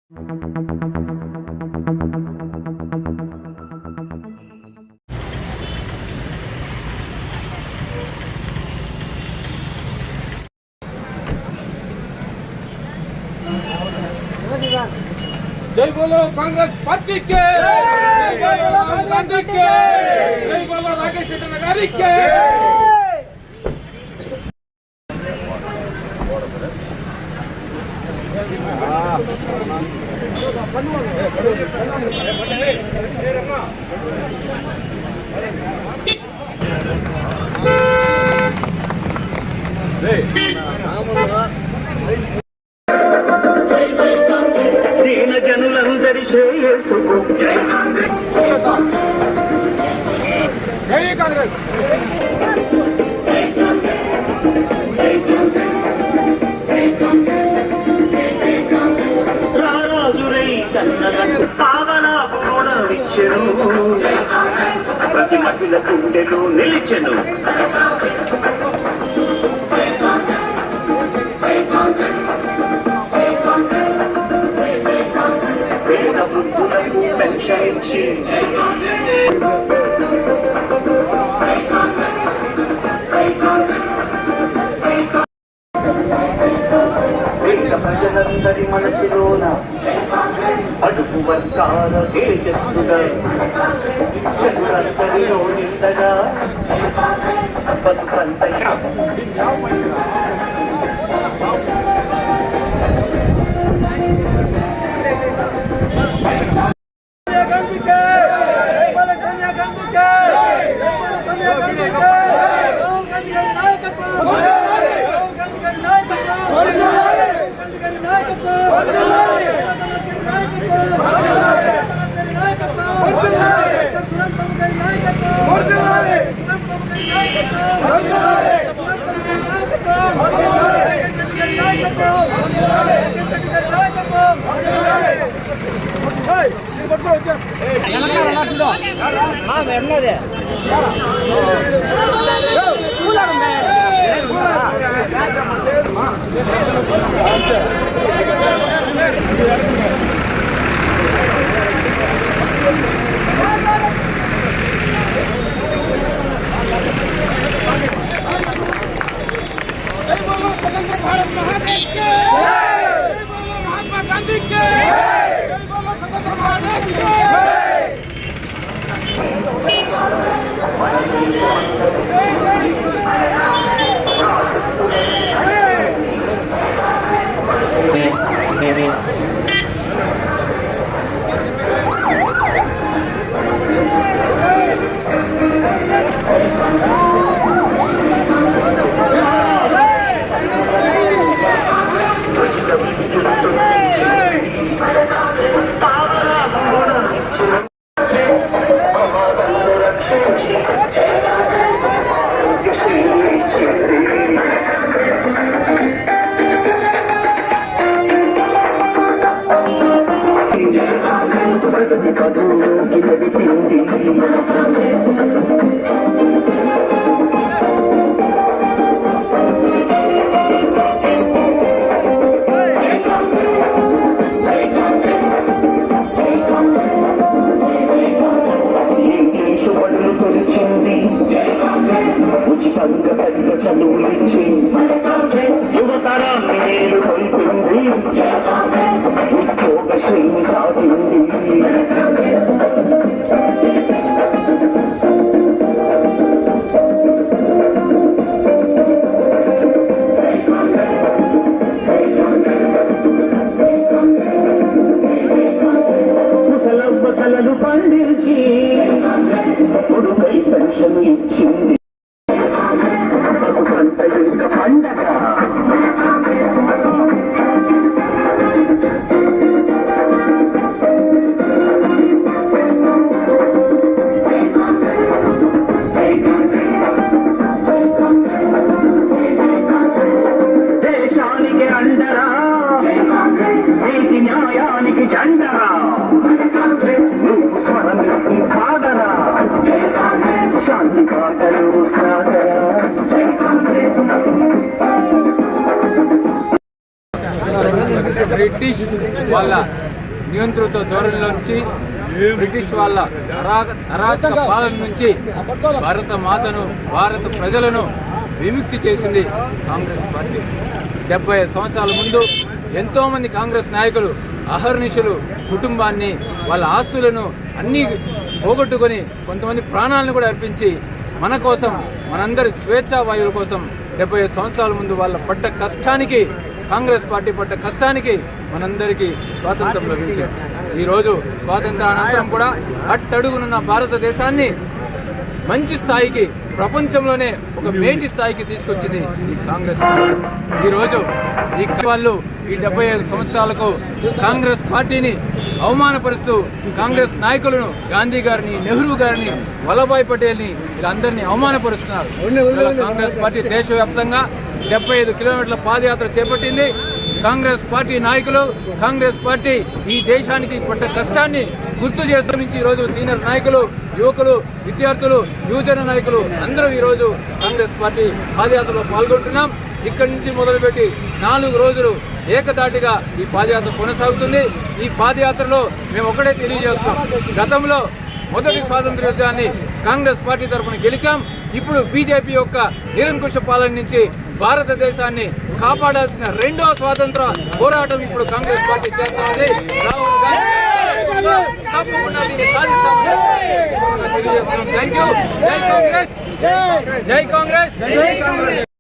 जय बोलो कांग्रेस पार्टी के, जय बोलो राहुल गांधी के, जय बोलो राकेश शेट्टी नगारी के। దీన జనులందరి శ్రేయస్సుకు జై కాంగ్రెస్ రారాజురై కన్నగట్టు పావలాకు రుణమిచ్చెను ప్రతి మహిళ గుండెను నిలిచెను పేద వృద్ధులకు పెన్షన్ ఇచ్చి పేద ప్రజలందరి మనసులోన అడుగు వర్గాల తేజస్సుగా చంద్రందరిలో నిండగా బతుకంతయ్యా చదువులిచ్చి యువతరాన్ని మేలు కొల్పింది ఉద్యోగ శ్రేణి సాగింది ముసలవ్వ కలలు పండించి కొడుకై పెన్షన్ ఇచ్చింది పండగ దేశానికి అండరా నీతి న్యాయానికి జెండరా నువ్వు స్మరణి కాదరా శాంతి కాటలు సాగరా బ్రిటిష్ వాళ్ళ నియంత్రిత ధోరణిలో నుంచి, బ్రిటిష్ వాళ్ళ అరాచక పాలన నుంచి భారత మాతను, భారత ప్రజలను విముక్తి చేసింది కాంగ్రెస్ పార్టీ. 75 సంవత్సరాల ముందు ఎంతోమంది కాంగ్రెస్ నాయకులు అహర్నిశలు కుటుంబాన్ని, వాళ్ళ ఆస్తులను అన్నీ పోగొట్టుకొని కొంతమంది ప్రాణాలను కూడా అర్పించి మన కోసం, మనందరి స్వేచ్ఛా వాయువుల కోసం 75 సంవత్సరాల ముందు వాళ్ళ పడ్డ కష్టానికి, కాంగ్రెస్ పార్టీ పడ్డ కష్టానికి మనందరికీ స్వాతంత్రం లభించింది. ఈరోజు స్వాతంత్ర అనంతరం కూడా అట్టడుగునున్న భారతదేశాన్ని మంచి స్థాయికి, ప్రపంచంలోనే ఒక మేటి స్థాయికి తీసుకొచ్చింది ఈ కాంగ్రెస్ పార్టీ. ఈరోజు ఈ వాళ్ళు ఈ 75 సంవత్సరాలకు కాంగ్రెస్ పార్టీని అవమానపరుస్తూ, కాంగ్రెస్ నాయకులను, గాంధీ గారిని, నెహ్రూ గారిని, వల్లభాయ్ పటేల్ని, వీళ్ళందరినీ అవమానపరుస్తున్నారు. కాంగ్రెస్ పార్టీ దేశవ్యాప్తంగా 75 కిలోమీటర్ల పాదయాత్ర చేపట్టింది. కాంగ్రెస్ పార్టీ నాయకులు, కాంగ్రెస్ పార్టీ ఈ దేశానికి పడ్డ కష్టాన్ని గుర్తు చేస్తూ నుంచి ఈరోజు సీనియర్ నాయకులు, యువకులు, విద్యార్థులు, యువజన నాయకులు అందరూ ఈరోజు కాంగ్రెస్ పార్టీ పాదయాత్రలో పాల్గొంటున్నాం. ఇక్కడి నుంచి మొదలుపెట్టి 4 రోజులు ఏకదాటిగా ఈ పాదయాత్ర కొనసాగుతుంది. ఈ పాదయాత్రలో మేము ఒకటే తెలియజేస్తాం, గతంలో మొదటి స్వాతంత్ర యుద్ధాన్ని కాంగ్రెస్ పార్టీ తరఫున గెలిచాం. ఇప్పుడు బీజేపీ యొక్క నిరంకుశ పాలన నుంచి భారతదేశాన్ని కాపాడాల్సిన 2వ స్వాతంత్ర పోరాటం ఇప్పుడు కాంగ్రెస్ పార్టీ చేస్తుంది. రాహుల్ గాంధీ తప్పకుండా దీన్ని సాధిస్తామని తెలియజేస్తున్నాం. Thank you. జై కాంగ్రెస్, జై కాంగ్రెస్.